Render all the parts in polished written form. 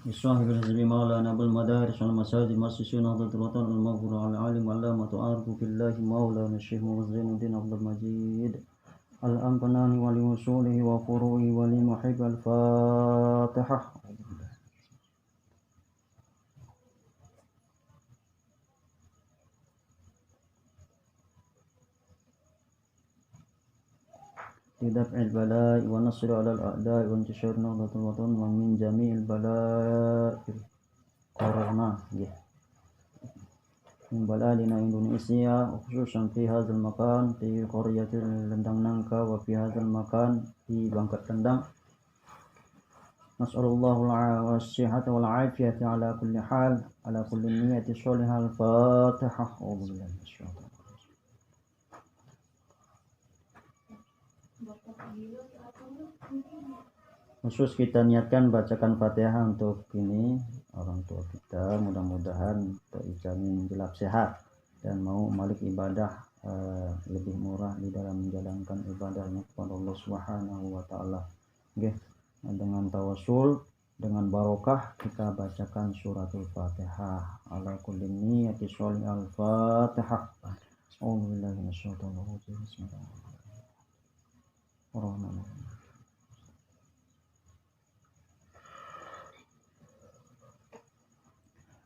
بصاحب الحزب مولانا أبو المدارس والمساجد مؤسسي نهضة الوطن المغفور على العالم علامة عارف بالله مولانا الشيخ زين الدين عبد المجيد الأنقنان ولوصوله وفروعه ولمحب الفاتحة. لدفع البلاء والنصر على الأعداء وانتشار نهضة الوطن ومن جميع البلاء كورونا من بلادنا إندونيسيا وخصوصا في هذا المكان في قرية لندang Nangka وفي هذا المكان في Bangka Kendang. نسأل الله الصحة والعافية على كل حال على كل نية صالحة. الفاتحة. أعوذ بالله من الشيطان. Khusus kita niatkan bacakan Fatihah untuk ini orang tua kita, mudah-mudahan terjamin gelap sehat dan mau malik ibadah lebih murah di dalam menjalankan ibadahnya kepada Allah Subhanahu wa taala. Oke, dengan tawasul, dengan barokah kita bacakan suratul Fatihah ala kulli niyyati sholih. Al-Fatihah. A'udzu billahi minasyaitonir rajim. Bismillahirrahmanirrahim.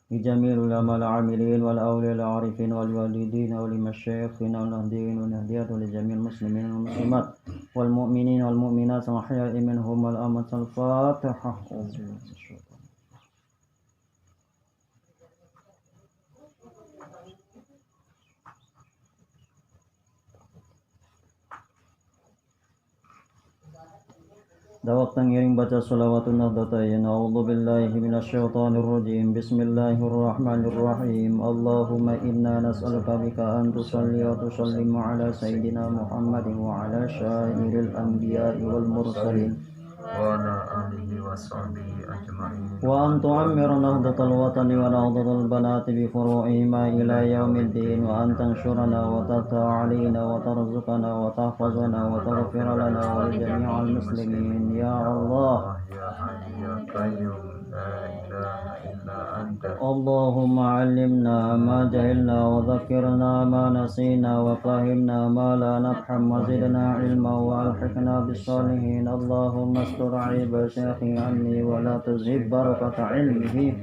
لجميع العلماء العاملين والأولياء العارفين والوالدين ولمشايخنا والمهديين والمهديات ولجميع المسلمين والمسلمات والمؤمنين والمؤمنات الأحياء منهم والأموات. الفاتحة. Dawak tangiring baca salawatun nahdatayn. A'udzu billahi minasyaitonir rajim. Bismillahirrahmanirrahim. Allahumma inna nas'aluka bika an tusalli wa tusallimu ala sayyidina Muhammadin wa ala syairil anbiya'i wal mursalin wa ala alihi wa sahbihi ajma'in. Wa an tu'ammira nahdatal watani wa nahdatal banati bi furu'ihima ila yaumiddin wa an tanshurana wa tata'alina wa tarzuqana wa tahfazana wa taghfira lana wa li jami'al muslimin ya Allah ya hayy ya qayyum la ilaha illa anta. Allahumma 'allimna ma jahilna wa dhakkirna ma nasina wa fahimna ma la nafham wa zidna 'ilma wa alhiqna bis salihin. Allahumma astur 'aiba syekhi anni wa la tuzhib barakata 'ilmihi.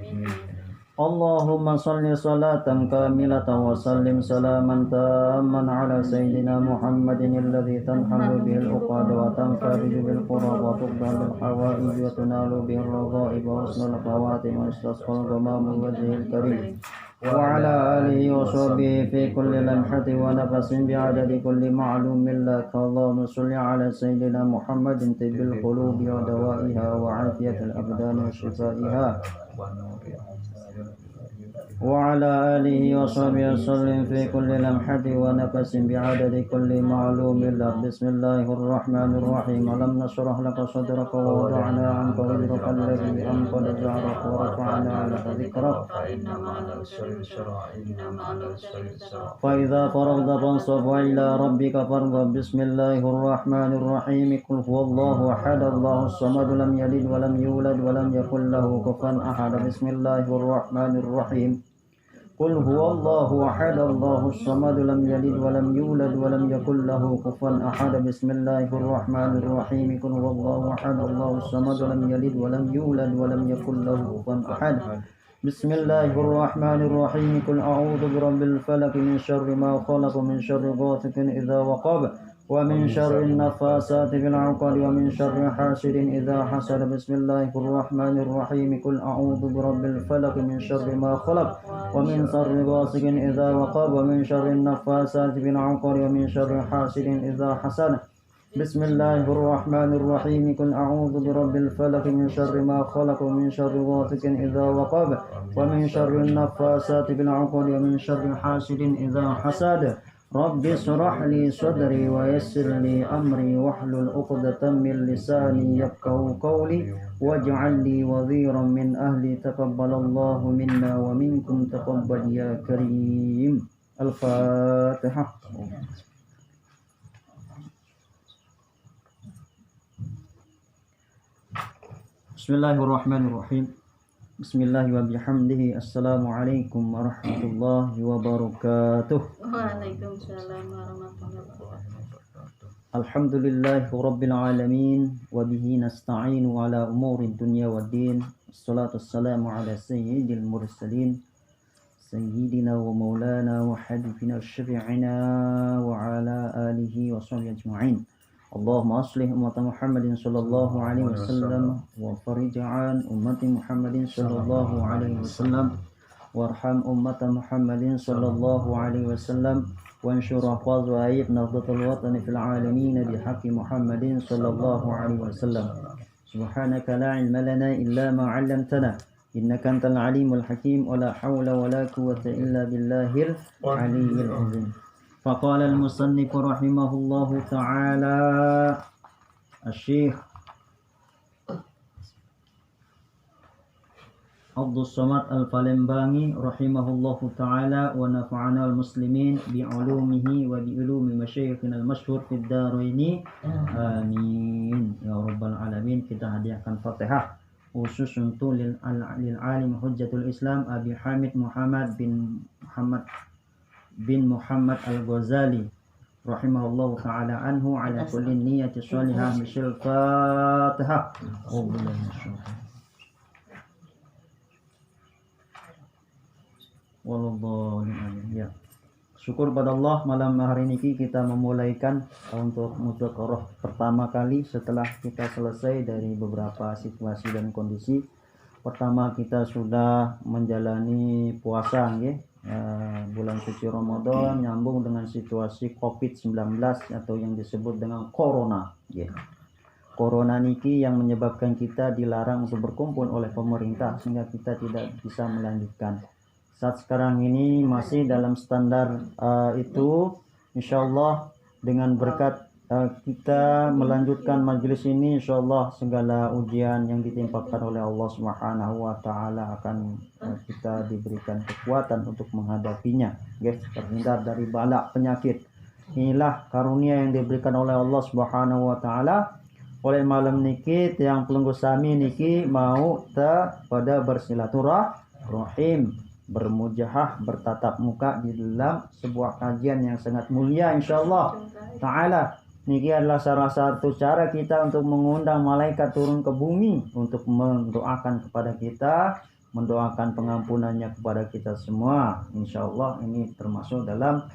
Allahumma salli salatan kamilatan wa sallim salaman tamman ala sayyidina Muhammadin alladhi tanhalu bihil uqad wa tanfariju bil qurab wa tuqda bil hawaij wa tunalu bihil raghaib wa husnul khawatim wa istasqal ghamamul wajhil karim wa ala alihi wa sahbihi fi kulli lamhatin wa nafasin bi'adadi kulli ma'lumin lak. Allahumma salli ala sayyidina Muhammadin tibbil qulubi wa dawaiha wa afiyatil abdani wa shifaiha وعلى آله وصحبه وسلم في كل لمحة ونفس بعدد كل معلوم لك. بسم الله الرحمن الرحيم. ألم نشرح لك صدرك ووضعنا عنك وزرك الذي أنقض ظهرك ورفعنا لك ذكرك فإذا فرغت فانصب وإلى ربك فارغب. بسم الله الرحمن الرحيم. قل هو الله أحد الله الصمد لم يلد ولم يولد ولم يكن له كفوا أحد. بسم الله الرحمن الرحيم. قل هو الله أحد الله الصمد لم يلد ولم يولد ولم يكن له كفوا أحد. بسم الله الرحمن الرحيم. قل هو الله أحد الله الصمد لم يلد ولم يولد ولم يكن له كفوا أحد. بسم الله الرحمن الرحيم. قل أعوذ برب الفلق من شر ما خلق من شر غاسق إذا وقب ومن شر النفاسات في العقد ومن شر حاسد إذا حسد. بسم الله الرحمن الرحيم. قل أعوذ برب الفلق من شر ما خلق ومن شر غاسق إذا وقب ومن شر النفاسات في العقد ومن شر حاسد إذا حسد. بسم الله الرحمن الرحيم. قل أعوذ برب الفلق من شر ما خلق ومن شر غاسق إذا وقب ومن شر النفاسات في العقد ومن شر حاسد إذا حسد. رب اشرح لي صدري ويسر لي أمري واحلل عقدة من لساني يفقهوا قولي واجعل لي وزيرا من أهلي. تقبل الله منا ومنكم تقبل يا كريم. الفاتحة. Bismillahirrahmanirrahim. Bismillah wa bihamdihi. Assalamualaikum warahmatullahi wabarakatuh. Waalaikumsalam warahmatullahi wabarakatuh. Alhamdulillahi rabbil alamin wa bihi nasta'inu ala umuri dunya waddin. Wassalatu wassalamu ala sayyidil mursalin sayyidina wa maulana wa habibina syafi'ina wa ala alihi wa sahbihi ajma'in. Allahumma aslih umat Muhammadin sallallahu alaihi wasallam wa farij an ummati Muhammadin sallallahu alaihi wasallam warham ummat Muhammadin sallallahu alaihi wasallam وانشر أحفاظ وأيد نهضة الوطن في العالمين بحق محمد صلى الله عليه وسلم سبحانك لا علم لنا إلا ما علمتنا إنك أنت العليم الحكيم ولا حول ولا قوة إلا بالله العلي العظيم. فقال المصنف رحمه الله تعالى الشيخ Abdus Somad Al-Palembanghi rahimahullahu ta'ala wa nafa'ana al-muslimin bi'ulumihi wa bi'ulumi masyayikhina al-masyhur fid daraini amin ya rabbal alamin. Kita hadiahkan Fatihah khusus untuk lil alim hujjatul Islam Abi Hamid Muhammad bin Muhammad Al-Ghazali rahimahullahu ta'ala anhu ala kulli niyyati shalihah misyal Fatihah. Ya. Syukur pada Allah, malam hari ini kita memulaikan untuk mudzakarah pertama kali setelah kita selesai dari beberapa situasi dan kondisi. Pertama kita sudah menjalani puasa ya, bulan suci Ramadan nyambung dengan situasi COVID-19 atau yang disebut dengan corona ya. Corona niki yang menyebabkan kita dilarang untuk berkumpul oleh pemerintah sehingga kita tidak bisa melanjutkan. Saat sekarang ini masih dalam standar itu, insya Allah dengan berkat kita melanjutkan majelis ini, insya Allah segala ujian yang ditimpakan oleh Allah Subhanahu Wa Taala akan kita diberikan kekuatan untuk menghadapinya, guys, terhindar dari bala penyakit. Inilah karunia yang diberikan oleh Allah Subhanahu Wa Taala. Oleh malam niki yang pelunggu sami niki mau pada bersilaturahim, bermujahah, bertatap muka di dalam sebuah kajian yang sangat mulia insyaallah ta'ala. Niki adalah salah satu cara kita untuk mengundang malaikat turun ke bumi untuk mendoakan kepada kita, mendoakan pengampunannya kepada kita semua. Insyaallah ini termasuk dalam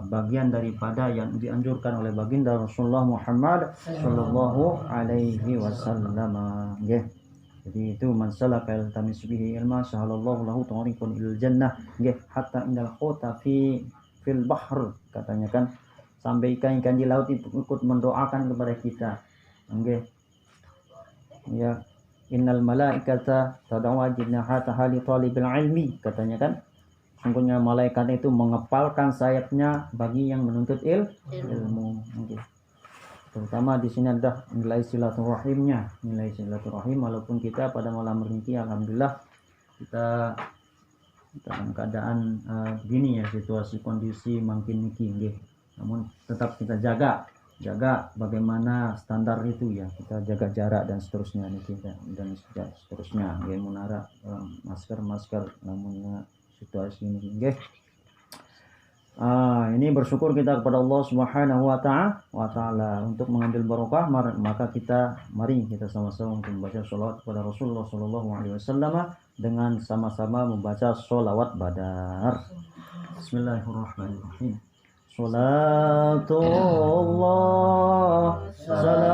bagian daripada yang dianjurkan oleh baginda Rasulullah Muhammad sallallahu alaihi wasallam. Jadi itu man salaka yaltamis bihi ilma sahalallahu lahu tariqan ilal jannah nggih hatta indal khota fil bahr, katanya kan sampai ikan-ikan di laut ikut mendoakan kepada kita nggih ya. Innal malaikata tad'u ajnahataha li talibil ilmi, katanya kan sungguhnya malaikat itu mengepalkan sayapnya bagi yang menuntut ilmu nggih. Terutama di sini ada nilai silaturahimnya, nilai silaturahim. Walaupun kita pada malam ini alhamdulillah kita dalam keadaan begini ya, situasi kondisi makin niki, namun tetap kita jaga bagaimana standar itu ya, kita jaga jarak dan seterusnya niki dan seterusnya nggih, munara masker namun situasi ini nggih. Ini bersyukur kita kepada Allah Subhanahu wa taala untuk mengambil barokah, maka mari kita sama-sama untuk membaca sholawat kepada Rasulullah sallallahu alaihi wasallam dengan sama-sama membaca sholawat badar. Bismillahirrahmanirrahim. Salatullah salamullah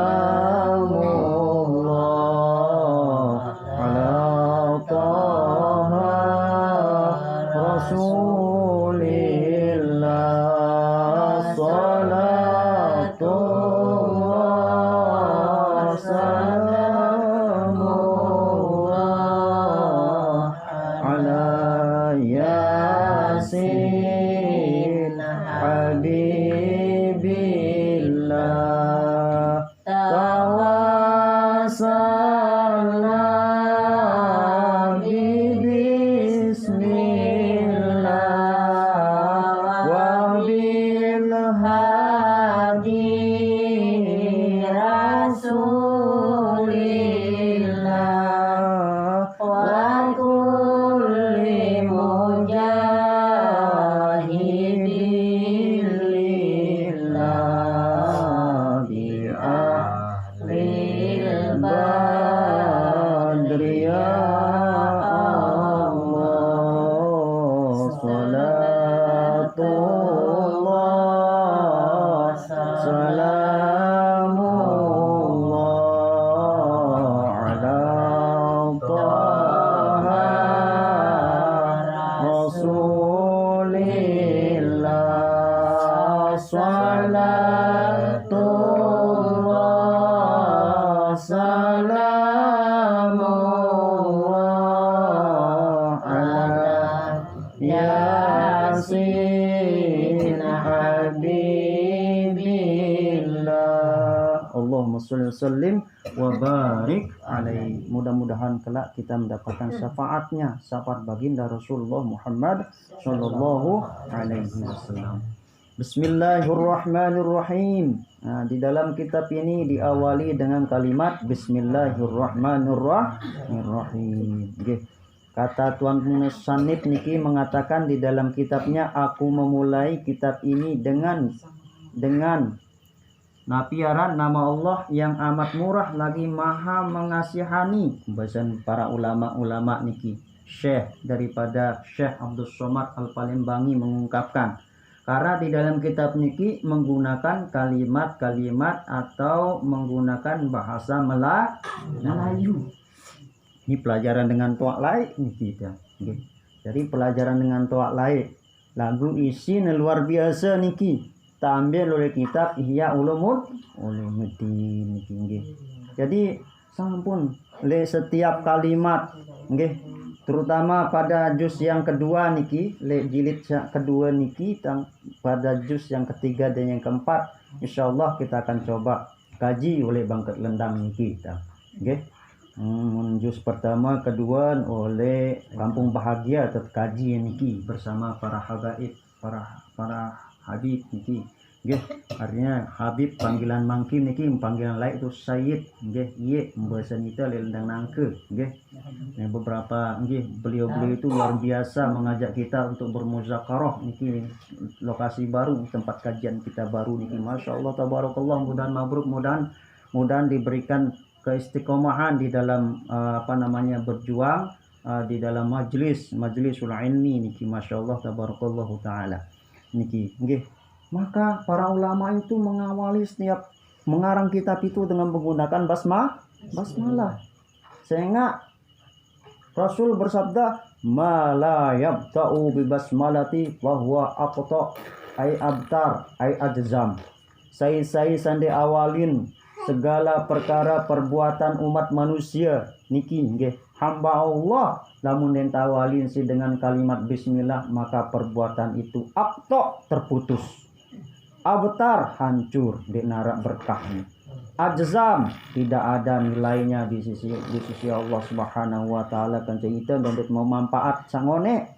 ala taha rasul salamullah ala Taha Rasulillah salatullah salamullah ala Yasin Habibillah. Allahumma sholli wa sallim wa barik alaihi. Mudah-mudahan kelak kita mendapatkan syafaatnya, syafaat baginda Rasulullah Muhammad sallallahu alaihi wasallam. Bismillahirrahmanirrahim. Nah, di dalam kitab ini diawali dengan kalimat Bismillahirrahmanirrahim. Okay. Kata Tuan Musannif niki mengatakan di dalam kitabnya, aku memulai kitab ini dengan napiaran nama Allah yang amat murah lagi maha mengasihani. Bahasan para ulama-ulama niki. Syekh daripada Syekh Abdul Somad Al-Palembang mengungkapkan, karena di dalam kitab niki menggunakan kalimat-kalimat atau menggunakan bahasa Melayu. Ini pelajaran dengan toak lain niki kita. Okay. Jadi pelajaran dengan toak lain. Lagu isi luar biasa niki. Ambil oleh kitab Ihya Ulumuddin niki nggih. Jadi sampun le setiap kalimat nggih, terutama pada juz yang kedua niki, le jilid kedua niki, pada juz yang ketiga dan yang keempat, insyaallah kita akan coba kaji oleh Bangket Lendang niki kita. Nggih. Juz pertama, kedua oleh Kampung Bahagia terkaji niki bersama para habaib, para Habib niki. Nggih, artinya Habib panggilan mangkim niki, panggilan lain itu Sayyid nggih, iye bahasa kita lendang nangke nggih. Nah, beberapa nggih beliau-beliau itu luar biasa mengajak kita untuk bermuzakarah niki, lokasi baru, tempat kajian kita baru niki. Masyaallah tabarakallah, mudah-mudahan mabruk, mudah-mudahan diberikan keistiqomahan di dalam berjuang di dalam majlisul ilmi niki. Masyaallah tabarakallahu taala niki nggih. Maka para ulama itu mengawali setiap mengarang kitab itu dengan menggunakan basmalah. Sehingga Rasul bersabda, "Ma la yabta'u bi basmalati wa huwa aqta ay abtar ay ajzam." Saya sande awalin segala perkara perbuatan umat manusia niki nggih, hamba Allah lamun den tawalin si dengan kalimat bismillah, maka perbuatan itu aqta terputus, abtar hancur, di narak berkahnya, ajzam tidak ada nilainya di sisi Allah Subhanahu wa taala. Kan cerita dan mau manfaat sangone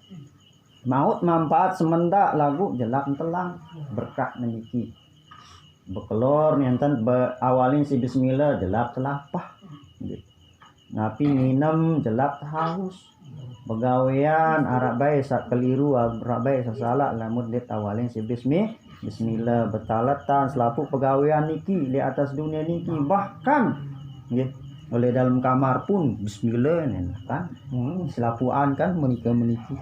maut manfaat semenda lagu jelak telang berkah niki. Bekelor nenten awalin si bismillah jelak kelapah gitu. Napi minum jelak haus. Begawean arak bae sak keliru, arak bae salah lamun dit awalin si bismillah betalatan selapu pegawaian niki di atas dunia niki, bahkan nggih oleh dalam kamar pun bismillah kan selapuan kan menikah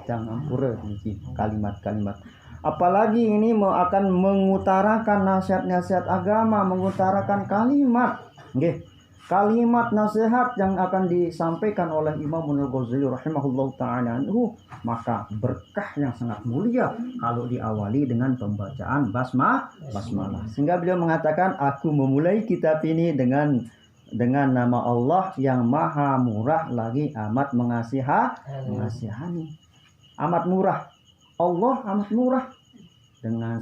jangan pura niki kalimat-kalimat. Apalagi ini akan mengutarakan nasihat-nasihat agama, mengutarakan kalimat nggih, kalimat nasihat yang akan disampaikan oleh Imam Al-Ghazali rahimahullah ta'ala, maka berkah yang sangat mulia kalau diawali dengan pembacaan basmalah. Sehingga beliau mengatakan, aku memulai kitab ini dengan nama Allah yang maha murah lagi amat mengasihani. Amat murah, Allah amat murah. Dengan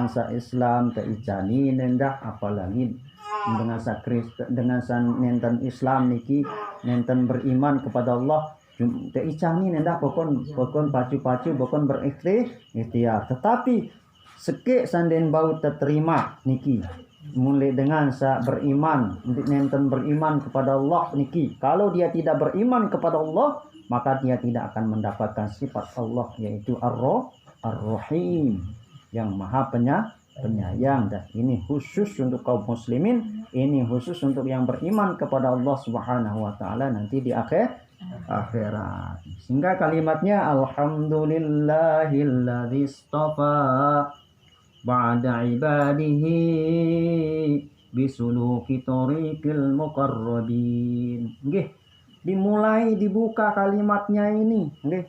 sa Islam teicani nendah, apalagi dengan sa nenten Islam niki, nenten beriman kepada Allah teicani nendah pokon pacu-pacu pokon berikhtiar. Tetapi seke sanden bau terterima niki, mulai dengan sa beriman, nenten beriman kepada Allah niki. Kalau dia tidak beriman kepada Allah, maka dia tidak akan mendapatkan sifat Allah, yaitu Ar-Rahim, yang maha penyayang. Dan ini khusus untuk kaum muslimin, ini khusus untuk yang beriman kepada Allah Subhanahu wa taala nanti di akhirat. Sehingga kalimatnya alhamdulillahilladzi istafa ba'da ibadihi bisuluki tariqil muqarrabin. Nggih, dimulai dibuka kalimatnya ini, nggih,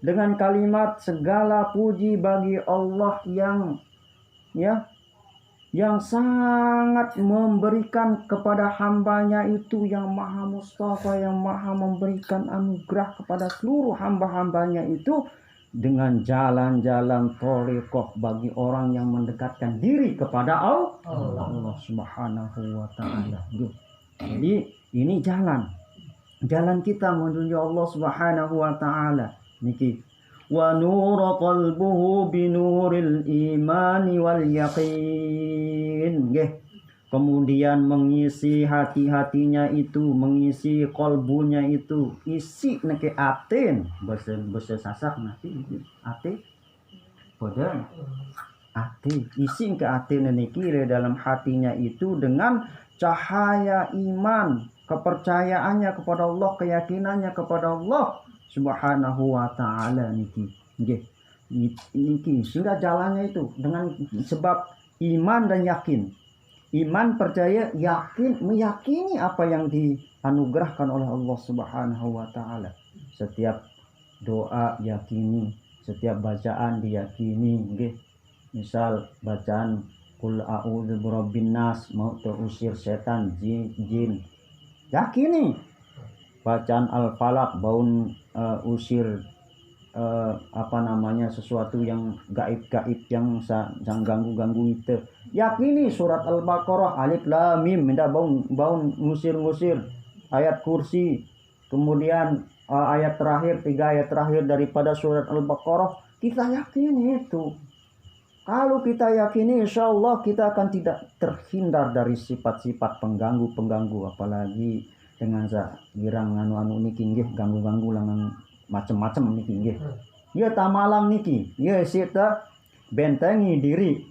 dengan kalimat segala puji bagi Allah yang sangat memberikan kepada hambanya itu, yang maha mustafa, yang maha memberikan anugerah kepada seluruh hamba-hambanya itu dengan jalan-jalan thariqah bagi orang yang mendekatkan diri kepada Allah Subhanahu wa ta'ala. Jadi ini jalan kita menuju Allah Subhanahu wa ta'ala niki. Wa nura qalbuhu binuril imani wal yaqin. Kemudian mengisi hati-hatinya itu, mengisi kolbunya itu, isi neke aten, bahasa sasak nanti ate pada ate, isi ke aten niki dalam hatinya itu dengan cahaya iman, kepercayaannya kepada Allah, keyakinannya kepada Allah Subhanahu wa ta'ala niki. Niki sehingga jalannya itu dengan sebab iman dan yakin. Iman, percaya, yakin, meyakini apa yang dianugerahkan oleh Allah Subhanahu wa ta'ala. Setiap doa yakini, setiap bacaan diyakini. Misal bacaan Qul a'udzu birabbin nas, mau terusir setan, jin, yakini. Bacaan Al-Falaq, baun usir sesuatu yang gaib-gaib yang ganggu itu. Yakini surat Al-Baqarah alif lam mim, minta baun ngusir ayat kursi. Kemudian ayat terakhir, 3 ayat terakhir daripada surat Al-Baqarah kita yakini itu. Kalau kita yakini, insya Allah kita akan tidak terhindar dari sifat-sifat pengganggu, apalagi dengan girang anu niki nggih, ganggu langan macam-macam niki nggih. Ya tamalang niki, ya sita bentengi diri.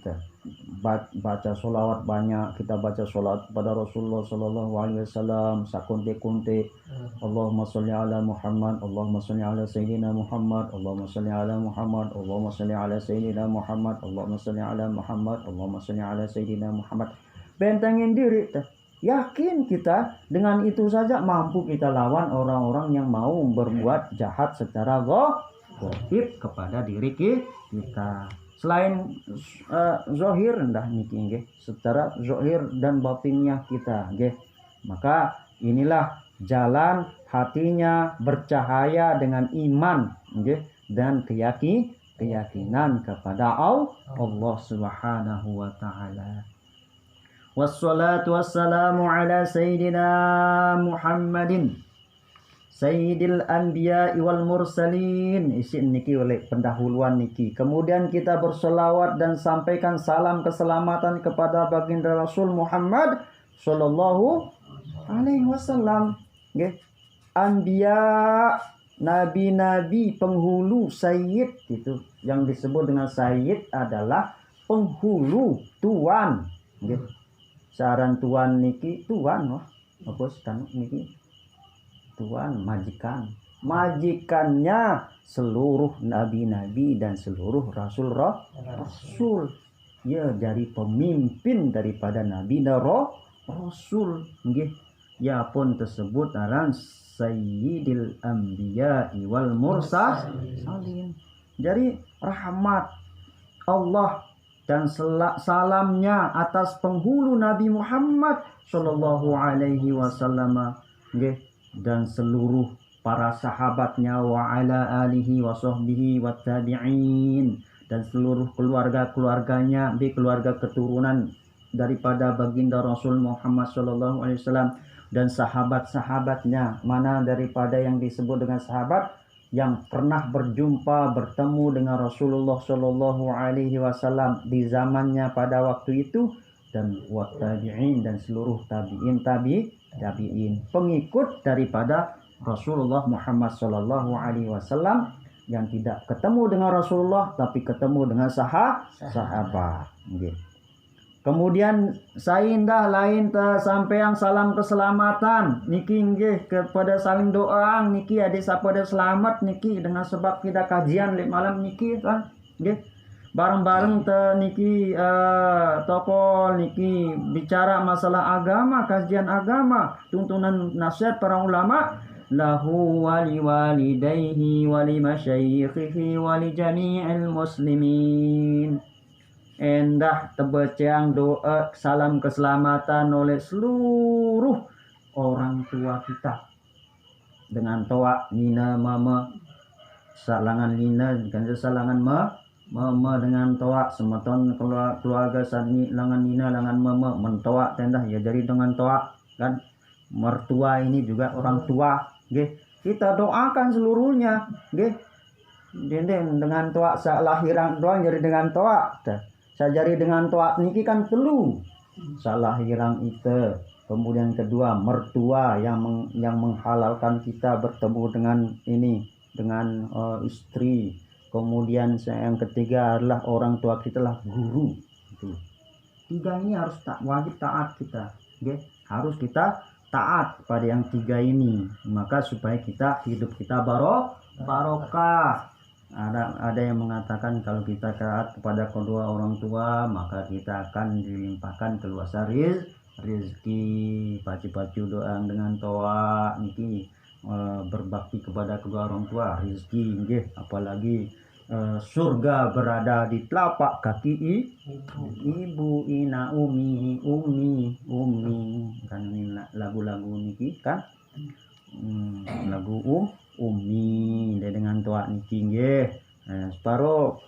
Baca sholawat banyak, kita baca sholawat pada Rasulullah sallallahu alaihi wasallam sakunte-kunte. Allahumma sholli ala Muhammad, Allahumma sholli ala sayyidina Muhammad, Allahumma sholli ala Muhammad, Allahumma sholli ala sayyidina Muhammad, Allahumma sholli ala Muhammad, Allahumma sholli ala sayyidina Muhammad. Bentengin diri. Yakin kita dengan itu saja mampu kita lawan orang-orang yang mau berbuat jahat secara gaib kepada diri kita. Selain zohir rendah niki nggih, secara zohir dan batinnya kita nggih. Maka inilah jalan hatinya bercahaya dengan iman nggih dan keyakinan kepada Allah Subhanahu wa ta'ala. Wassalatu wassalamu ala sayyidina Muhammadin sayyidil anbiya wal mursalin. Isin niki oleh pendahuluan niki. Kemudian kita berselawat dan sampaikan salam keselamatan kepada baginda Rasul Muhammad sallallahu alaihi wasallam. Nggih. Anbiya, nabi-nabi penghulu, sayyid itu yang disebut dengan sayyid adalah penghulu, tuan. Nggih. Saran tuan niki tuan apa sedang niki tuan majikannya seluruh nabi-nabi dan seluruh rasul ya, dari pemimpin daripada nabi dan rasul nggih. Ya pun tersebut aran sayyidil anbiya wal mursalin. Jadi rahmat Allah dan salamnya atas penghulu Nabi Muhammad sallallahu alaihi wasallam nggih, dan seluruh para sahabatnya wa ala alihi wa sahbihi wa tabi'in, dan seluruh keluarga-keluarganya, keluarga keturunan daripada baginda Rasul Muhammad sallallahu alaihi wasallam, dan sahabat-sahabatnya. Mana daripada yang disebut dengan sahabat yang pernah bertemu dengan Rasulullah Shallallahu Alaihi Wasallam di zamannya pada waktu itu, dan tabi'in dan seluruh tabi'in pengikut daripada Rasulullah Muhammad Shallallahu Alaihi Wasallam yang tidak ketemu dengan Rasulullah tapi ketemu dengan sahabat. Kemudian saindah lain sampeang salam keselamatan niki nggih kepada saling doa niki ade sapada selamat niki dengan sebab kita kajian malam niki nggih. bareng-bareng niki tokoh niki bicara masalah agama, kajian agama, tuntunan nasihat para ulama, lahu wali walidayhi wali masyayikhihi wali jami'il muslimin. Endah tebecang doa salam keselamatan oleh seluruh orang tua kita. Dengan toa nina mama salangan nina kan salangan mama dengan toa semeton keluarga sani langan nina langan mama mentoa tendah ya jadi dengan toa kan mertua ini juga orang tua nggih kita doakan seluruhnya nggih dengan toa lahiran doang jadi dengan toa sajari dengan toa niki kan telu salahirang itu kemudian kedua mertua yang menghalalkan kita bertemu dengan dengan istri, kemudian yang ketiga adalah orang tua kita lah guru itu. Tiga ini harus wajib taat kita harus kita taat pada yang tiga ini maka supaya hidup kita barokah. Ada yang mengatakan kalau kita taat kepada kedua orang tua maka kita akan dilimpahkan keluasan rezeki. Pacu-pacu doa dengan toa niki berbakti kepada kedua orang tua rezeki nggih apalagi surga berada di telapak kaki ibu ina umi kan ini lagu-lagu niki kan lagu umi dengan tua niki nggih separuh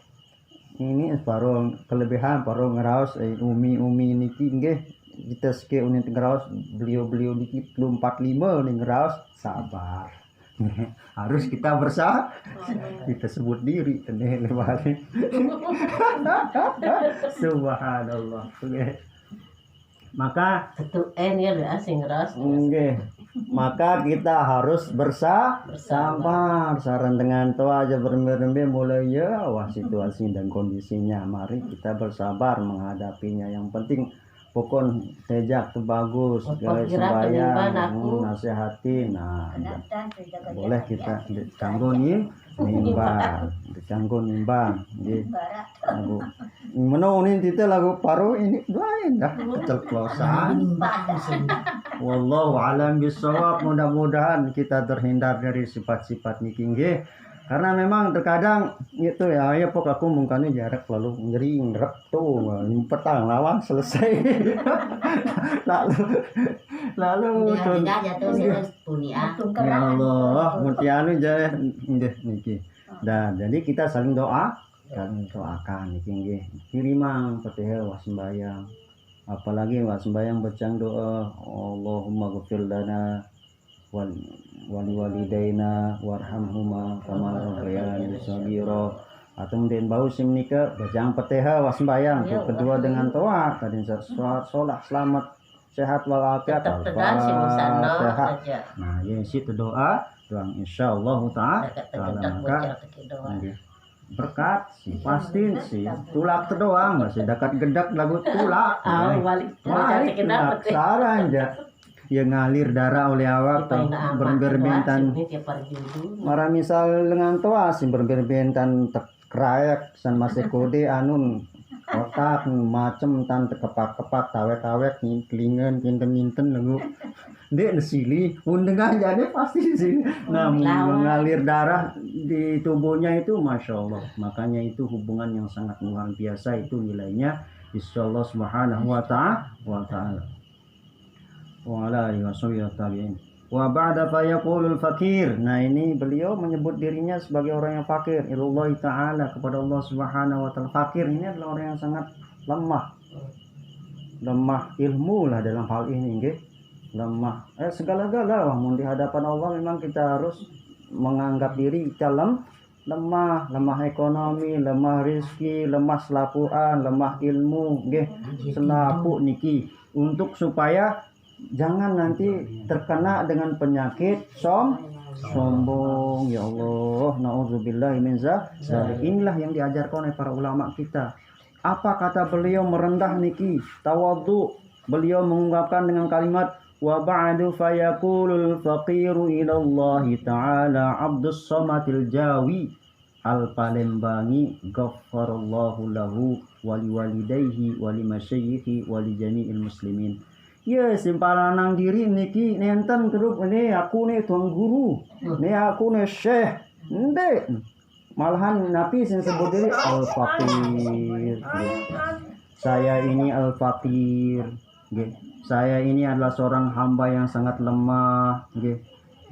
kelebihan separuh ngeraos umi niki nggih kita ske unit ngeraos beliau niki belum 45 nih ngeraos sabar harus kita kita sebut diri lebarin subhanallah maka maka kita harus bersabar saran dengan toa aja berembe mulai ya situasi dan kondisinya mari kita bersabar menghadapinya yang penting pokon tejak tuh bagus sembahyang nasihatin boleh kita dicanggo nimbang lagu menuhin kita lagu paru ini lain dah keceplosan wallahu alam bisawab mudah-mudahan kita terhindar dari sifat-sifat niki nggih karena memang terkadang itu ya pok aku mungkanya jarak lalu ngering rep tuh petang lawang selesai lalu ya Allah mutianu jaya niki jadi kita saling doakan niki nggih kirimang petih wasmbayang apalagi wasmbayang bacang doa Allahumma ghfir lana wali walidaina warhamhuma kama rabbayani shaghira atau den bau sim nika bajang peteha wasmbayang kedua dengan toa tadi sholat selamat sehat walafiat sehat nah ya situ doa doang insyaallah taala maka berkat pasti sih tulak doang masih dekat gedak lagu tulak saran aja ya ngalir darah oleh awak berbentan marah misal dengan toa sih berbentan tekrayak san masih kode anun otak macem tan kepak tawek kelingan kinten lagu dek nesili undengan jadi pasti sih nah mengalir darah di tubuhnya itu masya Allah makanya itu hubungan yang sangat luar biasa itu nilainya insyaallah subhanahu wa ta'ala wa ala alihi wasallam wa ba'da fa yaqulul fakir. Nah ini beliau menyebut dirinya sebagai orang yang fakir ilallah ta'ala kepada Allah subhanahu wa ta'ala. Fakir ini adalah orang yang sangat lemah ilmu lah dalam hal ini nggih lemah segala-gala mun di hadapan Allah memang kita harus menganggap diri kita lemah ekonomi, lemah rezeki, lemah selapuan, lemah ilmu nggih selapu niki untuk supaya jangan nanti terkena dengan penyakit sombong ya Allah naudzubillahi min dzalik. Inilah yang diajarkan oleh para ulama kita. Apa kata beliau merendah niki tawadhu beliau mengungkapkan dengan kalimat wa ba'du fayaqulul faqiru ila Allah ta'ala abdus samatil jawi Al-Palembangi ghaffarallahu lahu wali walidayhi wali masyayikhi wali jami'il muslimin. Ya simpalanang diri niki nenten kerup ini aku nih tuan guru. Nih aku nih syekh. Ende malahan nabi sing sebut diri al-faqir. Saya ini al-faqir. Saya ini adalah seorang hamba yang sangat lemah,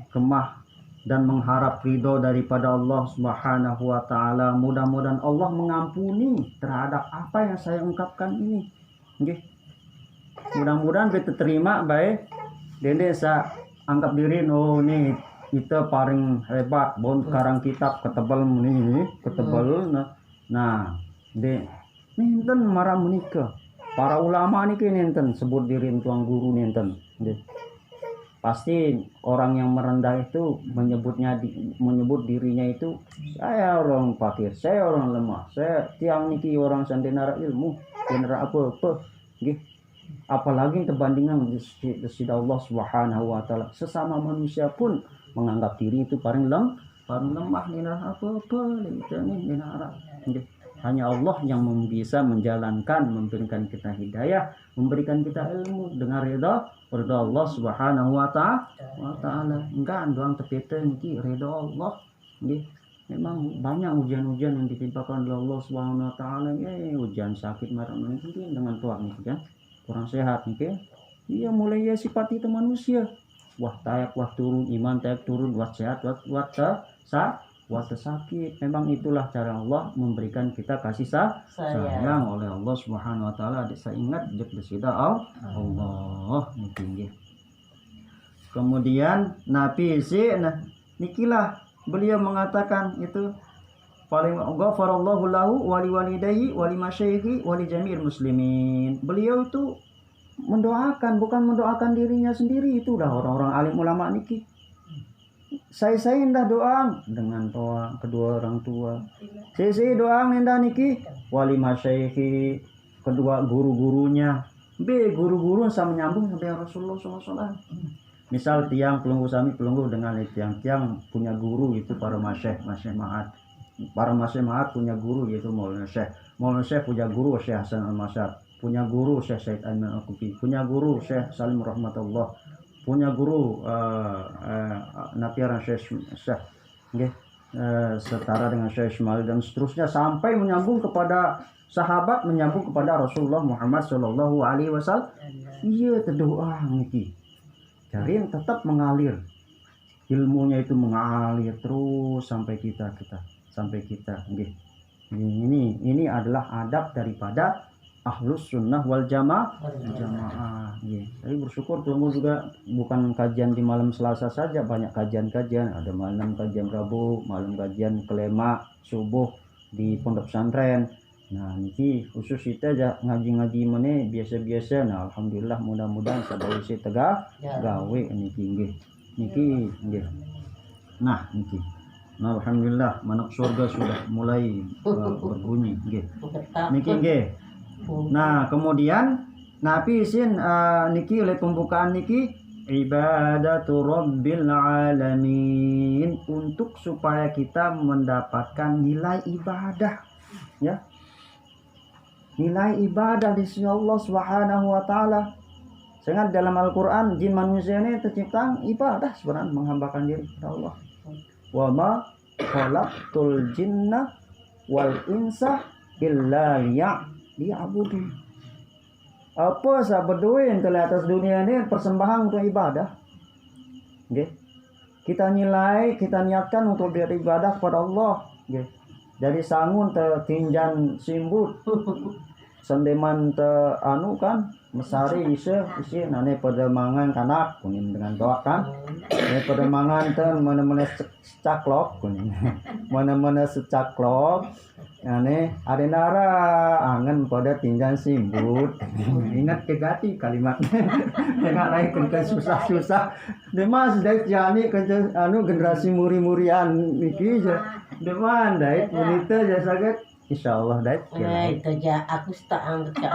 kemah dan mengharap ridho daripada Allah Subhanahu wa taala. Mudah-mudahan Allah mengampuni terhadap apa yang saya ungkapkan ini. Nggih. Mudah-mudahan kita terima baik. Dende saya anggap diri oh nih kita paling hebat bon karang kitab ketebal ini ketebal nah de nenten marah menikah para ulama niki nenten sebut diri tuang guru nenten nggih. Pasti orang yang merendah itu menyebut dirinya itu saya orang fakir, saya orang lemah, saya tiang niki orang sandenara ilmu, denara apa-apa, nggih. Apalagi terbandingan di Allah Subhanahu wa taala. Sesama manusia pun menganggap diri itu paling lemah, denara apa-apa, denara. Nggih. Hanya Allah yang bisa menjalankan, memberikan kita hidayah, memberikan kita ilmu dengan ridha Allah Subhanahu wa taala. Enggak doang tepete niki ridha Allah. Nggih. Memang banyak ujian-ujian yang ditimpakan oleh Allah Subhanahu wa taala. Ujian sakit marah mungkin dengan tua niki kan. Kurang sehat niki. Iya mulai ya sifat itu manusia. Wah tayak wah turun iman tayak turun wah sehat wah sakit. Memang itulah cara Allah memberikan kita kasih sayang oleh Allah Subhanahu wa taala. Saya ingat jek desida Allah niki. Kemudian Nabi nikilah beliau mengatakan itu paling ghafarallahu lahu wali walidayhi wali masyayikhi wali jami'il muslimin. Beliau itu mendoakan, bukan mendoakan dirinya sendiri. Itu udah orang-orang alim ulama niki. Saya indah doang dengan doa kedua orang tua. Saya doang indah niki wali masyayikhi kedua guru-gurunya. Guru-guru sama menyambung sampai Rasulullah SAW. Misal tiang pelunggu sami pelunggu dengan tiang-tiang punya guru itu para masyayikh ma'ad. Para masyayikh ma'ad punya guru yaitu Maulana Syekh. Maulana Syekh punya guru Syekh Hasan Al-Masyar. Punya guru Syekh Said Aiman Al-Kufi. Punya guru Syekh Salim Rahmatullah. Punya guru Napiaran Syekh setara dengan Syekh Ismail dan seterusnya sampai menyambung kepada sahabat, menyambung kepada Rasulullah Muhammad Shallallahu Alaihi Wasallam. Iya terdoa niki. Cari yang tetap mengalir, ilmunya itu mengalir terus sampai kita. Ini adalah adab daripada Ahlus Sunnah wal Jamaah. Tapi bersyukur tunggu juga bukan kajian di malam Selasa saja, banyak kajian-kajian. Ada malam kajian Rabu, malam kajian kelema subuh di pondok pesantren. Nah niki khusus kita aja ngaji-ngaji mana biasa-biasa. Nah alhamdulillah mudah-mudahan sadaya si tegak gawe niki nggih. Nah niki. Nah alhamdulillah manak surga sudah mulai berbunyi nggih. Niki nggih. Nah kemudian Nabi isin niki oleh pembukaan niki ibadatu rabbil alamin, untuk supaya kita mendapatkan nilai ibadah ya, nilai ibadah di sisi Allah Subhanahu wa taala. Sehingga dalam Al-Qur'an jin manusia ini tercipta ibadah sebenarnya, menghambakan diri kepada Allah. Wa ma khalaqtul jinna wal insa illa liya'budun. Apa sahabat duin ke atas dunia ini persembahan untuk ibadah. Okay. Kita nilai, kita niatkan untuk beribadah kepada Allah. Okay. Dari sangun te tinjan simbut. Sendeman te anu kan mesari isi nane pada mangan kanak kuning dengan doa kan. Pada mangan te mana-mana secaklok kuning. Mana-mana secaklok. Ane adenara angen pada tinjan simbut. Ingat kegati kalimat. Enggak lain ke susah-susah. Demas dait jani ke anu generasi muri-murian niki deman dait wanita jasa get insyaallah dait. Itu aja aku tak anggap.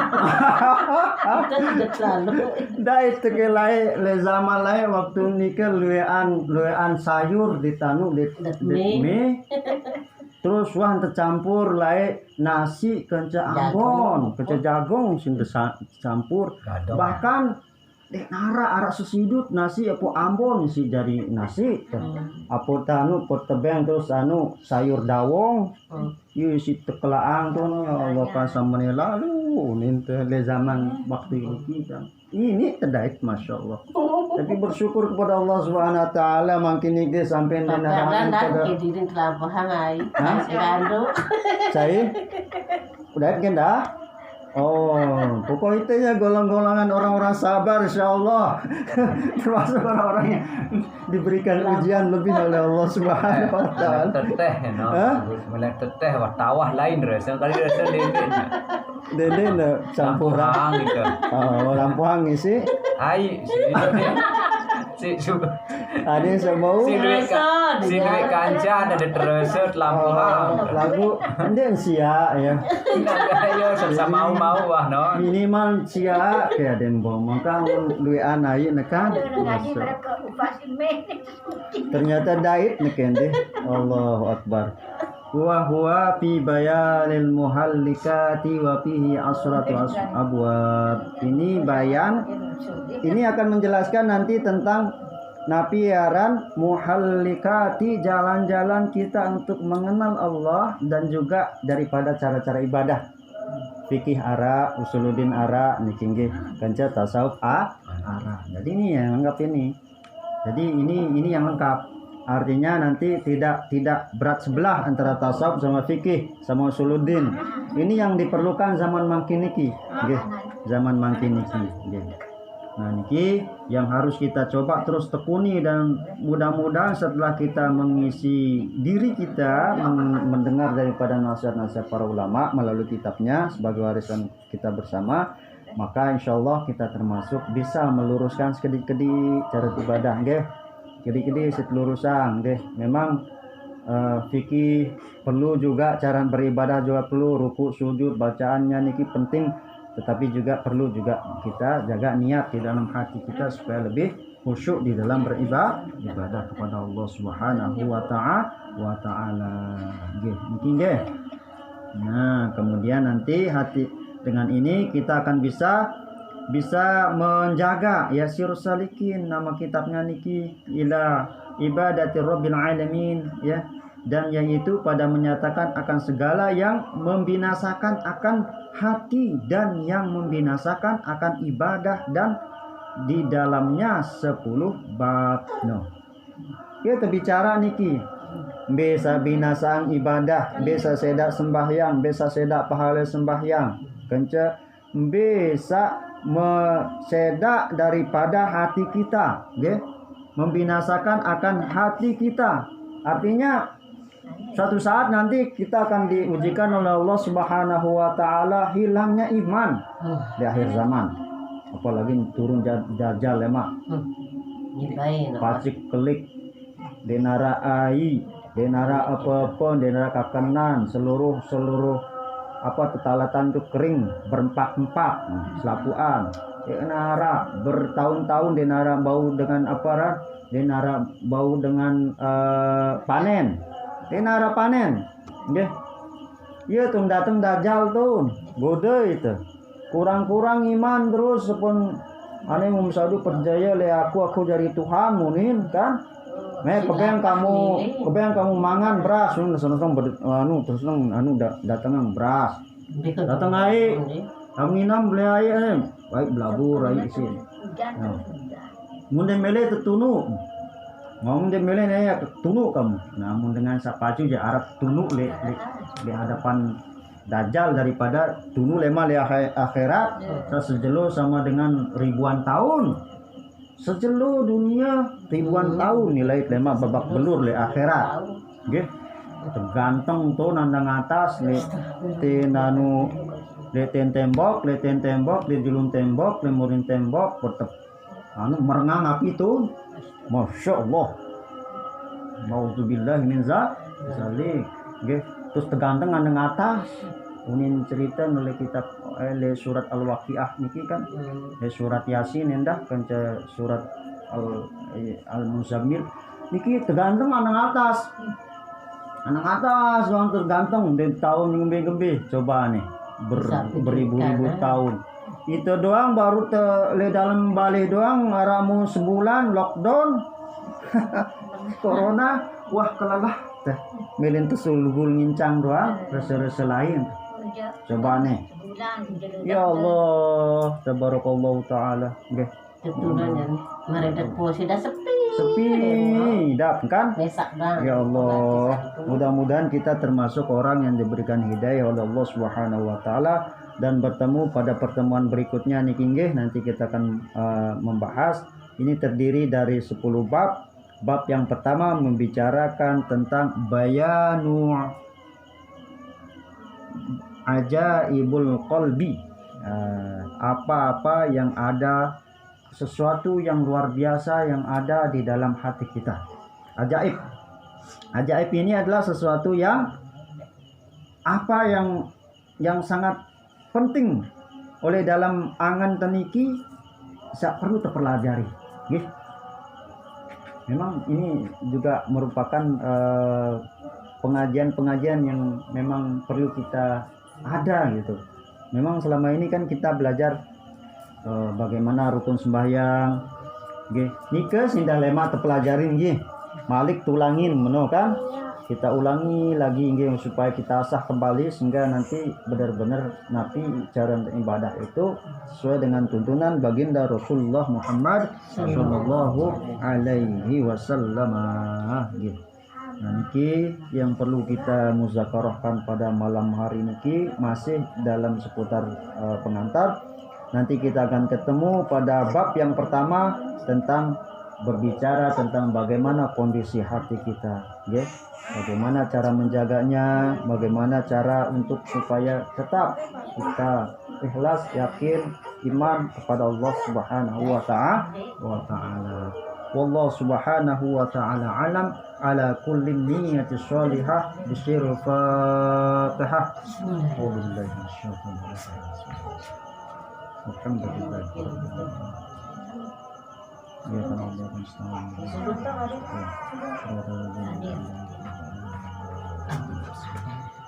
Kita tidak selalu. Dait ke lain le zaman lain waktu nikah luean sayur di tanu di me. terus wah tercampur lae nasi kenca ambon kenca jagung sing campur Gadong. bahkan nara arak sesidut nasi apa ambon si dari nasi apa tanu pot tebeng terus anu sayur dawong ieu si tekelaang tuh ya Allah pasamane lalu ninte le zaman waktu kita ini terdait Masya Allah. Tapi bersyukur kepada Allah Subhanahu Wa Taala makin ini sampai Kadang pada kedirin telampahan ay. Sekando. saya udah kan dah. Oh, pokok itu ya golongan-golongan orang-orang sabar insya Allah termasuk orang-orang yang diberikan ujian lebih oleh Allah Subhanahu Wa Taala. Teteh no. Mulai teteh watawah lain rasa kali rasa Dede campuran. gitu. Oh, lampuang isi. Ai si Ada yang sebau. si duit kanca ada teresut lampuang. Lagu ende sia ya. Ayo sama mau wah no. Minimal sia kayak den bom maka luwe anai nekan. Ternyata dait neken deh. Allahu Akbar. Huwa fi bayanil muhallikati wa fihi asratu abwab. Ini bayan ini akan menjelaskan nanti tentang napiaran muhallikati jalan-jalan kita untuk mengenal Allah dan juga daripada cara-cara ibadah. Fikih ara, usuluddin ara, niki nggih kanca tasawuf ara. Jadi ini yang anggap ini. Jadi ini yang lengkap. Artinya nanti tidak berat sebelah antara tasawuf sama fikih sama usuluddin. Ini yang diperlukan zaman makin niki, nggih. Zaman makin niki, nggih. Nah, niki yang harus kita coba terus tekuni dan mudah-mudahan setelah kita mengisi diri kita mendengar daripada nasihat-nasihat para ulama melalui kitabnya sebagai warisan kita bersama, maka insyaallah kita termasuk bisa meluruskan sekedip-kedip cara ibadah, nggih. Jadi setelurusan deh. Memang fikih perlu juga cara beribadah juga perlu ruku sujud bacaannya niki penting, tetapi juga perlu juga kita jaga niat di dalam hati kita supaya lebih khusyuk di dalam beribadah kepada Allah Subhanahu wa taala. Nggih, niki nggih. Nah, kemudian nanti hati dengan ini kita akan bisa menjaga ya sirus salikin, nama kitabnya niki ila ibadati rabbil alamin ya, dan yang itu pada menyatakan akan segala yang membinasakan akan hati dan yang membinasakan akan ibadah dan di dalamnya 10 bab no. Kita bicara niki bisa binasaan ibadah, bisa sedak sembahyang, bisa sedak pahala sembahyang, kenca bisa mesedak daripada hati kita, okay? Membinasakan akan hati kita. Artinya suatu saat nanti kita akan diujikan oleh Allah Subhanahu wa taala hilangnya iman di akhir zaman. Apalagi turun dajjal lemak. Pacik kelik denara ai, denara apa-apa, denara kakenan, seluruh apa tetalatan itu kering berempak-empak selapuan denara bertahun-tahun denara bau dengan apa denara bau dengan panen denara panen nggih iya tuh datang dajjal tuh bodoh itu kurang-kurang iman terus pun ane mumsadu percaya le aku jadi Tuhan munin kan kebayang kamu mangan beras, seneng datang beras, datang air, kamu minum beli air, baik belabur air isi. Munde mele tertunu, ngomong de mele nih tunu kamu. Namun dengan sapaju ya Arab tunu le hadapan dajjal daripada tunu lema le akhirat, sejelo sama dengan ribuan tahun. Sejelo dunia ribuan tahun nilai lema babak belur le akhirat nggih tergantung tuh nandang atas le tenanu le tembok le julun tembok le murin tembok merengang api itu Masya Allah Mauzubillah min zalik nggih terus tergantung nandang atas unin cerita oleh kitab le surat al-waqiah niki kan le surat yasin endah kan surat al-muzammil niki tergantung nang atas Anak atas doang tergantung dari tahun yang gembe-gembe. Coba nih beribu-ribu tahun. Itu doang baru le dalam balik doang ngaramu sebulan lockdown. Corona wah kelalah teh. Milin tesulgul ngincang doang rasa-rasa lain. Coba nih. Ya Allah, tabarakallah taala. Nggih. Keturunannya nih. Meredak puasa dah sepi. Sepi, dap kan? Mesak bang. Ya Allah, mudah-mudahan kita termasuk orang yang diberikan hidayah oleh Allah Subhanahu wa taala dan bertemu pada pertemuan berikutnya nih Kinggih. Nanti kita akan membahas ini terdiri dari 10 bab. Bab yang pertama membicarakan tentang bayanu ajaibul qalbi. Apa-apa yang ada, sesuatu yang luar biasa yang ada di dalam hati kita. Ajaib. Ajaib ini adalah sesuatu yang apa yang sangat penting oleh dalam angan teniki perlu terpelajari. Nggih. Memang ini juga merupakan pengajian-pengajian yang memang perlu kita ada gitu. Memang selama ini kan kita belajar bagaimana rukun sembahyang, nggih. Nike sindah lema terpelajarin nggih. Malik tulangin meno kan? Kita ulangi lagi nggih supaya kita asah kembali sehingga nanti benar-benar napi cara ibadah itu sesuai dengan tuntunan baginda Rasulullah Muhammad sallallahu alaihi wasallam. Nggih. Nanti yang perlu kita muzakarahkan pada malam hari ini masih dalam seputar pengantar. Nanti kita akan ketemu pada bab yang pertama tentang berbicara tentang bagaimana kondisi hati kita, ya. Bagaimana cara menjaganya, bagaimana cara untuk supaya tetap kita ikhlas, yakin, iman kepada Allah Subhanahu wa taala. Wallahu subhanahu wa ta'ala alam ala kulli niyyati shalihah bisirul Fatihah. Wabillahi minasyaitonir rajim. Alhamdulillah. Ya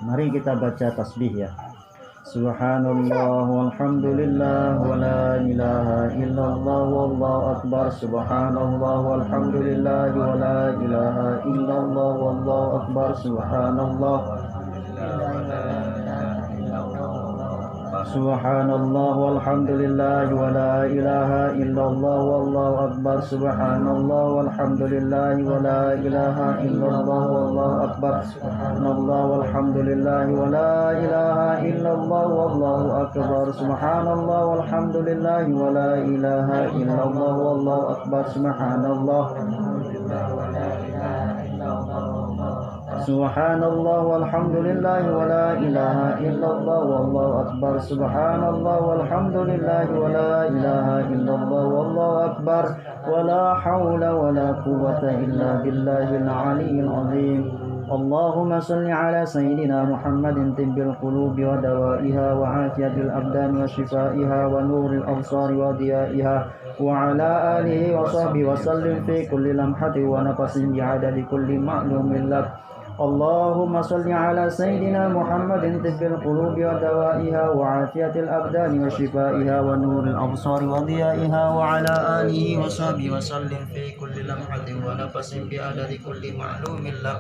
mari kita baca tasbih ya. Subhanallah walhamdulillah wa la ilaha illallah wallahu akbar. Subhanallah walhamdulillah wa la ilaha illallah wallahu akbar. Subhanallah Subhanallah walhamdulillah wa la ilaha illallah wallahu akbar. Subhanallah walhamdulillah wa la ilaha illallah wallahu akbar. Subhanallah walhamdulillah wa la ilaha illallah wallahu akbar. Subhanallah walhamdulillah wa la ilaha illallah wallahu akbar. Subhanallah Subhanallah walhamdulillah wa la ilaha illallah wallahu akbar. Subhanallah walhamdulillah wa la ilaha illallah wallahu akbar. Wa la hawla wa la quwwata illa billahil aliyyil azim. Allahumma salli ala sayyidina Muhammadin tibbil qulubi wa dawaiha wa afiyatil abdan wa shifaiha wa nuril absari wa diyaiha wa ala alihi wa sahbihi wa sallim fi kulli lamhatin wa nafasin bi'adadi kulli ma'lumin lak. Allahumma salli ala sayyidina Muhammadin tibbil qulubi wa dawaiha wa afiyatil abdani wa shifaiha wa nuril absari wa diyaiha wa ala alihi wa sahbihi wa sallim fi kulli lamhatin wa nafasin bi'adadi kulli ma'lumin lak.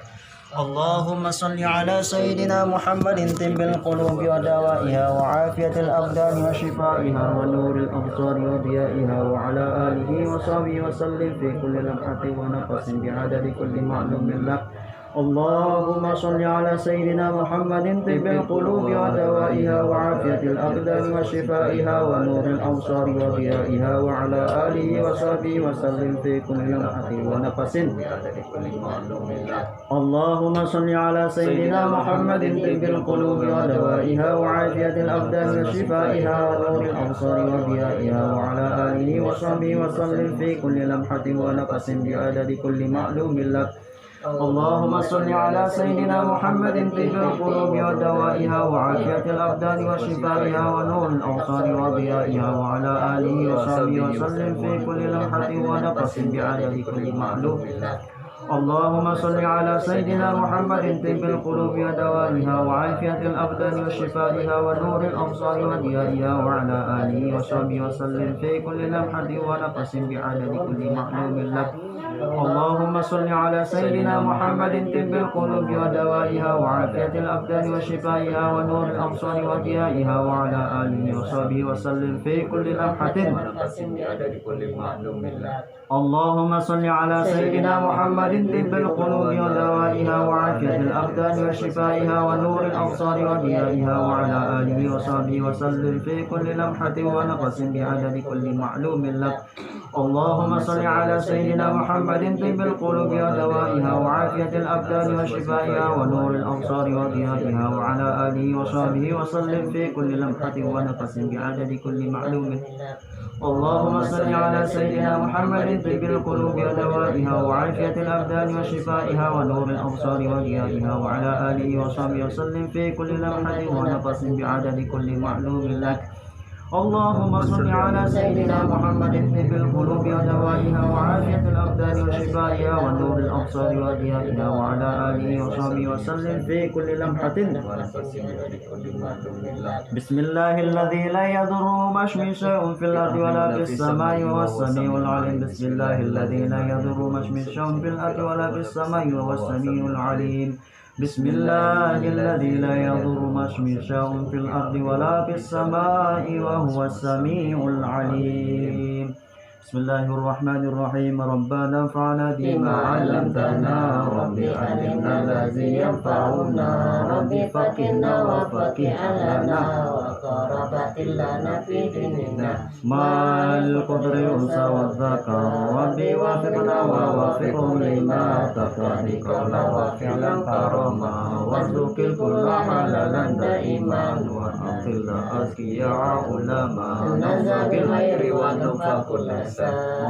Allahumma salli ala sayyidina Muhammadin tibbil qulubi wa dawaiha wa afiyatil abdani wa shifaiha wa nuril absari wa diyaiha wa ala alihi wa sahbihi wa sallim fi kulli lamhatin wa nafasin bi'adadi kulli ma'lumin lak. Allahumma salli ala sayyidina Muhammadin tibbil qulubi wa dawaiha wa afiyatil abdani wa shifaiha wa nuril absari wa diyaiha wa ala alihi wa sahbihi wa sallim fi kulli lamhatin wa nafasin. Allahumma salli ala sayyidina Muhammadin tibbil qulubi wa dawaiha wa afiyatil abdani wa shifaiha wa nuril absari wa diyaiha wa ala alihi wa sahbihi wa sallim fi kulli lamhatin wa nafasin bi adadi kulli ma'lumin lak. Allahumma salli ala sayyidina Muhammadin tibbil qulubi wa dawaiha wa afiyatil abdani wa shifaiha wa nuril absari wa diyaiha wa ala alihi wa sahbihi wa sallim fi kulli lamhatin wa nafasin bi adadi kulli ma'lumin lak. اللهم صل على سيدنا محمد طب القلوب ودوائها وعافية الأبدان وشفائها ونور الأبصار وضيائها وعلى آله وصحبه وسلم في كل لمحة ونفس بعدد كل معلوم لك. اللهم صل على سيدنا محمد طب القلوب ودوائها وعافية الأبدان وشفائها ونور الأبصار وضيائها وعلى آله وصحبه وسلم في كل لمحة. اللهم صل على سيدنا محمد طب القلوب ودوائها وعافية الأبدان وشفائها ونور الأبصار وضيائها وعلى آله وصحبه وسلم في كل لمحة ونفس بعدد كل معلوم لك. اللهم صل على سيدنا محمد طب القلوب ودوائها وعافية الأبدان وشفائها ونور الأبصار وضيائها وعلى آله وصحبه وسلم في كل لمحة ونفس بعدد كل معلوم. اللهم صل على سيدنا محمد طب القلوب ودوائها وعافية الأبدان وشفائها ونور الأبصار وضيائها وعلى آله وصحبه وسلم في كل لمحة ونفس بعدد كل معلوم لك. اللهم صل على سيدنا محمد طب القلوب ودوائها وعافية الأبدان وشفائها ونور الأبصار وضيائها وعلى آله وصحبه وسلم في كل لمحة. بسم الله الذي لا يضر مع اسمه شيء في الأرض ولا في السماء وهو السميع العليم. بسم الله الذي لا يضر مع اسمه شيء في الأرض ولا في السماء وهو السميع العليم. بسم الله الذي لا يضر مع اسمه شيء في الأرض ولا في السماء وهو السميع العليم. بسم الله الرحمن الرحيم. ربنا انفعنا بما علمتنا ربي علمنا الذي ينفعنا ربي فقهنا وفقه أهلنا وقربت لنا في ديننا مع القدر الأنثى والذكر ربي وفقنا ووفقهم لما تقتضيك وفعلا كرما وارزق الكل حلالا دائما وأقل أذكياء علماء نزل بالخير ونفع كل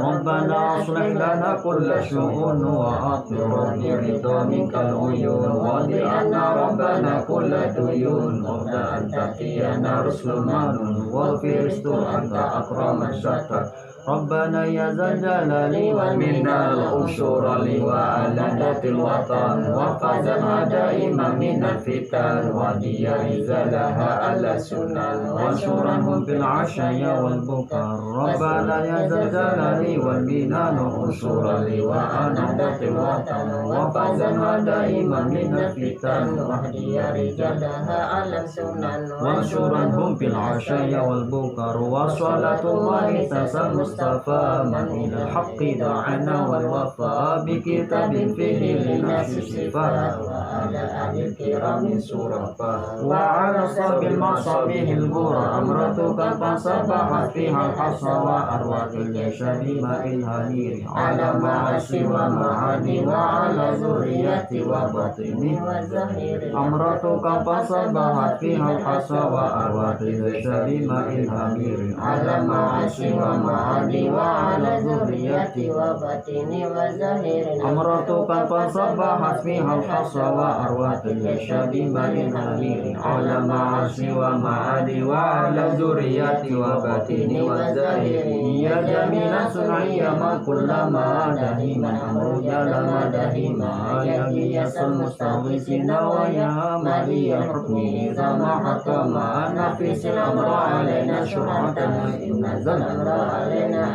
ربنا أصلح لنا كل شؤون وأطر برضا منك العيون واضع عنا ربنا كل ديون وابدأ أن تأتينا رسل مانون واغفر استر أنت أكرم الشتى ربنا يا ذا الجلال والمنة الأنشر لواء لدة الوطن وفزنا دائما من الفتن وديار زلها على السنن وانشرهم في العشايا والبكر ربنا يا ذا الجلال والمنة الأنشر لواء لدة الوطن وفزنا دائما من الفتن وديار زلها على السنن وانشرهم في العشايا والبكر وصلاة الله تسلم مصطفى من إلى الحق دعانا والوفاء بكتاب فيه للناس شفاء وعلى آل الكرام سرفاء وعلى صحب المصابيح الغرى أمرتك فصبحت فيها الحصى وأرواح الجيش بماء الهنير على معاشي ومعاني وعلى ذريتي وبطني وزهير أمرتك فصبحت فيها الحصى وأرواح الجيش بماء الهنير على معاشي ومعاني وعلى ذريتي وبطني وزهير أمرتك فصبحت فيها الحصى وأرواح الجيش بماء الهنير على معاشي ومعاني وعلى ذريتي وبطني وزهير يا جميل صنعي ما كلما دهيما أمر لما دهيما يا غياث المستغيثين ويا مالي الحكم إذا ما حكم نفس الأمر علينا شرعتنا إن نزل الأمر علينا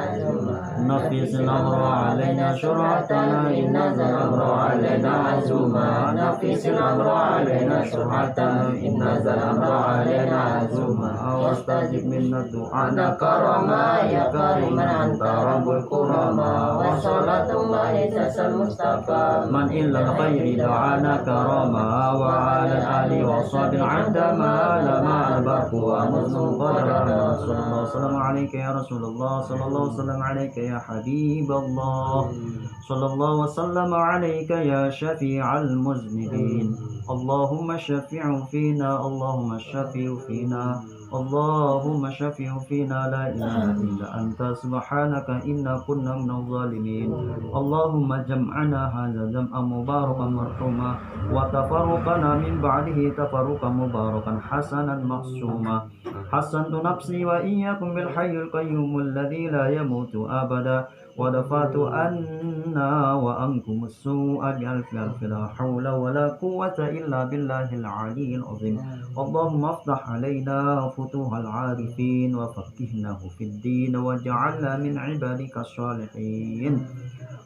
نفس الأمر علينا شرعتنا إن نزل الأمر علينا عزوما نفس الأمر علينا شرعتنا إن نزل الأمر علينا عزوما واستجب منا الدعاء كرما يا كريما أنت رب الكرما وصلاة الله تسى المصطفى من إلا الخير دعانا كرما وعلى الآل وصحب عندما لما البرق ومزن قدرا صلى الله وسلم عليك يا رسول الله صلى الله وسلم عليك يا حبيب الله صلى الله وسلم عليك يا شفيع المذنبين اللهم شفع فينا اللهم شفع فينا اللهم شفع فينا لا إله إلا أنت سبحانك إنا كنا من الظالمين اللهم جمعنا هذا جمعا مباركا مرحوما وتفرقنا من بعده تفرقا مباركا حسنا معصوما حسنت نفسي وإياكم بالحي القيوم الذي لا يموت أبدا ودفعت عنا وعنكم السوء بألف ألف لا حول ولا قوة إلا بالله العلي العظيم اللهم افتح علينا فتوح العارفين وفقهنا في الدين واجعلنا من عبادك الصالحين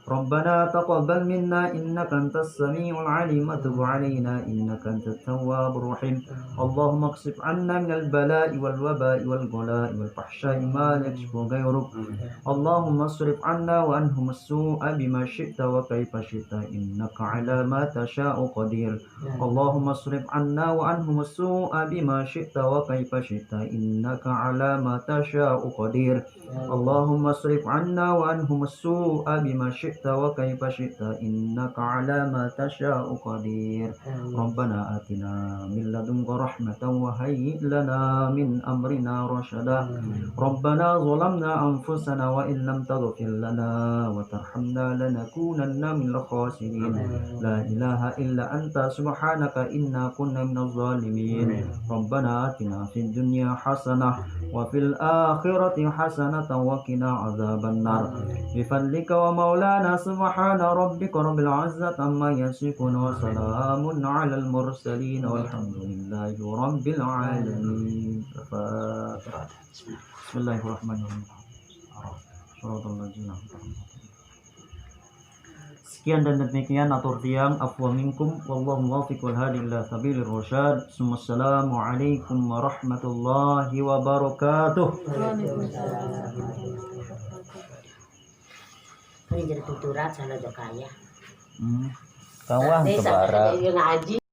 ربنا تقبل منا إنك أنت السميع العليم وتب علينا إنك أنت التواب الرحيم اللهم اكشف عنا من البلاء والوباء والغلاء والفحشاء ما لا يكشف غيرك اللهم اصرف عنا وعنهم السوء بما شئت وكيف شئت إنك على ما تشاء قدير اللهم اصرف عنا وعنهم السوء بما شئت وكيف شئت إنك على ما تشاء قدير اللهم اصرف عنا وعنهم السوء بما شئت وكيف شئت إنك على ما تشاء قدير ربنا آتنا من لدنك رحمة وهيئ لنا من أمرنا رشدا ربنا ظلمنا أنفسنا وإن لم تغفر لنا وترحمنا لنكونن من الخاسرين لا إله إلا أنت سبحانك إنا كنا من الظالمين ربنا آتنا في الدنيا حسنة وفي الآخرة حسنة وقنا عذاب النار بفضلك ومولانا سبحان ربك رب العزة عما يصفون وسلام على المرسلين والحمد لله رب العالمين بسم الله الرحمن الرحيم Sekian dan demikian atur tiang afwa minkum wallahu muwaffiq wal hadi ila sabilir rasyad. Assalamualaikum warahmatullahi wabarakatuh. Ini jadi tuturan sana do kaya. Kawan Desa kebarat. yung aji.